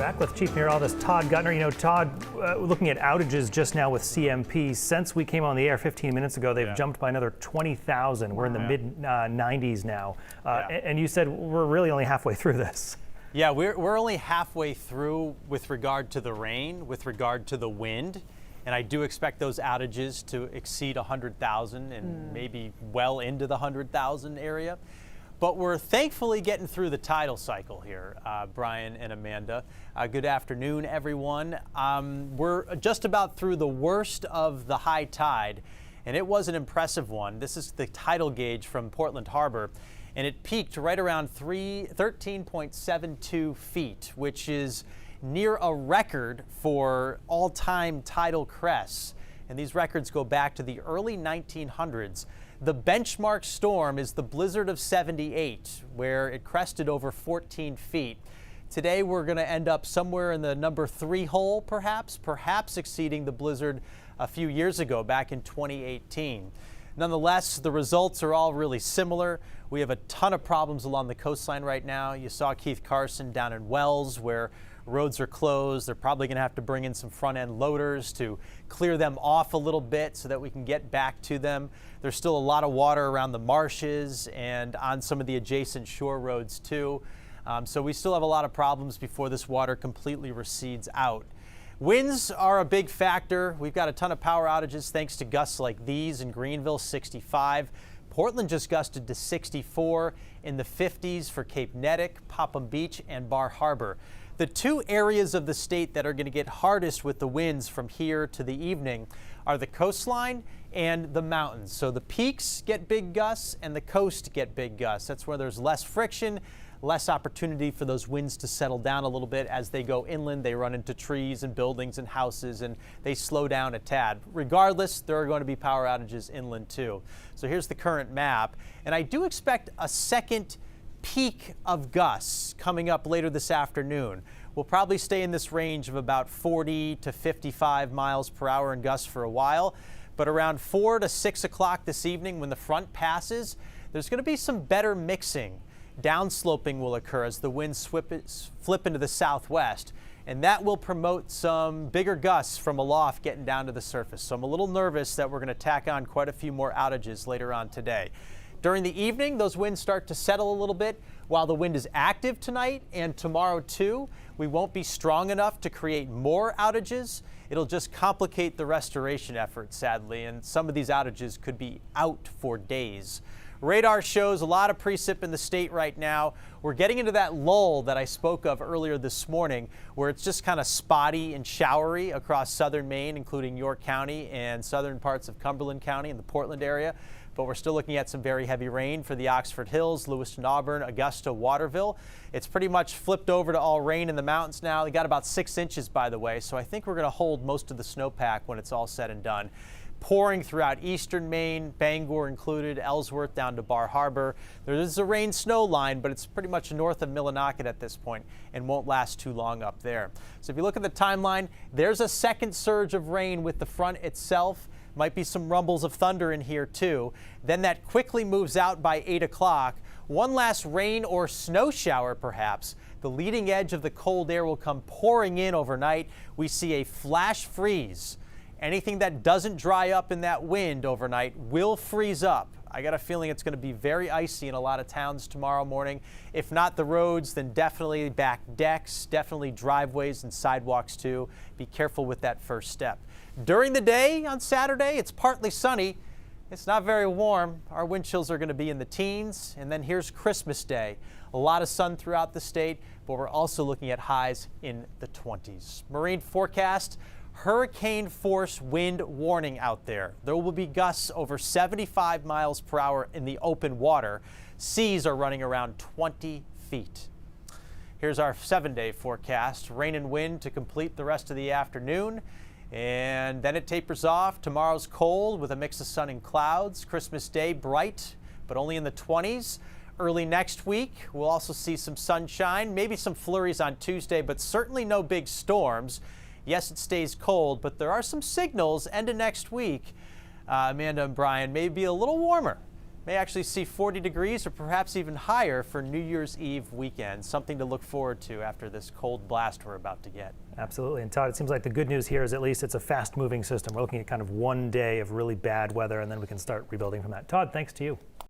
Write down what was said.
back with Chief Meteorologist Todd Guttner. You know, Todd, looking at outages just now with CMP, since we came on the air 15 minutes ago, they've jumped by another 20,000. We're in the mid-90s now. And you said we're really only halfway through this. Yeah, we're only halfway through with regard to the rain, with regard to the wind. And I do expect those outages to exceed 100,000 and maybe well into the 100,000 area. But we're thankfully getting through the tidal cycle here, Brian and Amanda. Good afternoon, everyone. We're just about through the worst of the high tide, and it was an impressive one. This is the tidal gauge from Portland Harbor, and it peaked right around 13.72 feet, which is near a record for all-time tidal crests. And these records go back to the early 1900s. The benchmark storm is the blizzard of '78, where it crested over 14 feet. Today, we're going to end up somewhere in the number 3 hole, perhaps exceeding the blizzard a few years ago, back in 2018. Nonetheless, the results are all really similar. We have a ton of problems along the coastline right now. You saw Keith Carson down in Wells, where roads are closed. They're probably going to have to bring in some front-end loaders to clear them off a little bit so that we can get back to them. There's still a lot of water around the marshes and on some of the adjacent shore roads too. So we still have a lot of problems before this water completely recedes out. Winds are a big factor. We've got a ton of power outages thanks to gusts like these in Greenville, 65. Portland just gusted to 64, in the 50s for Cape Neddick, Popham Beach, and Bar Harbor. The two areas of the state that are going to get hardest with the winds from here to the evening are the coastline and the mountains. So the peaks get big gusts and the coast get big gusts. That's where there's less friction, less opportunity for those winds to settle down a little bit. As they go inland, they run into trees and buildings and houses, and they slow down a tad. Regardless, there are going to be power outages inland too. So here's the current map, and I do expect a second peak of gusts coming up later this afternoon. We'll probably stay in this range of about 40 to 55 miles per hour in gusts for a while, but around 4 to 6 o'clock this evening when the front passes, there's going to be some better mixing. Downsloping will occur as the winds flip into the southwest, and that will promote some bigger gusts from aloft getting down to the surface. So I'm a little nervous that we're going to tack on quite a few more outages later on today. During the evening, those winds start to settle a little bit. While the wind is active tonight and tomorrow too, we won't be strong enough to create more outages. It'll just complicate the restoration effort, sadly, and some of these outages could be out for days. Radar shows a lot of precip in the state right now. We're getting into that lull that I spoke of earlier this morning, where it's just kind of spotty and showery across southern Maine, including York County and southern parts of Cumberland County and the Portland area. But we're still looking at some very heavy rain for the Oxford Hills, Lewiston, Auburn, Augusta, Waterville. It's pretty much flipped over to all rain in the mountains now. We got about 6 inches, by the way, so I think we're going to hold most of the snowpack when it's all said and done. Pouring throughout eastern Maine, Bangor included, Ellsworth down to Bar Harbor. There is a rain-snow line, but it's pretty much north of Millinocket at this point and won't last too long up there. So if you look at the timeline, there's a second surge of rain with the front itself. Might be some rumbles of thunder in here too. Then that quickly moves out by 8 o'clock. One last rain or snow shower perhaps. The leading edge of the cold air will come pouring in overnight. We see a flash freeze. Anything that doesn't dry up in that wind overnight will freeze up. I got a feeling it's going to be very icy in a lot of towns tomorrow morning. If not the roads, then definitely back decks, definitely driveways and sidewalks too. Be careful with that first step. During the day on Saturday, it's partly sunny. It's not very warm. Our wind chills are going to be in the teens. And then here's Christmas Day. A lot of sun throughout the state, but we're also looking at highs in the 20s. Marine forecast. Hurricane force wind warning out there. There will be gusts over 75 miles per hour in the open water. Seas are running around 20 feet. Here's our 7-day forecast. Rain and wind to complete the rest of the afternoon. And then it tapers off. Tomorrow's cold with a mix of sun and clouds. Christmas Day bright, but only in the 20s. Early next week, we'll also see some sunshine, maybe some flurries on Tuesday, but certainly no big storms. Yes, it stays cold, but there are some signals end of next week, Amanda and Brian, maybe a little warmer. May actually see 40 degrees or perhaps even higher for New Year's Eve weekend. Something to look forward to after this cold blast we're about to get. Absolutely. And Todd, it seems like the good news here is at least it's a fast moving system. We're looking at kind of one day of really bad weather and then we can start rebuilding from that. Todd, thanks to you.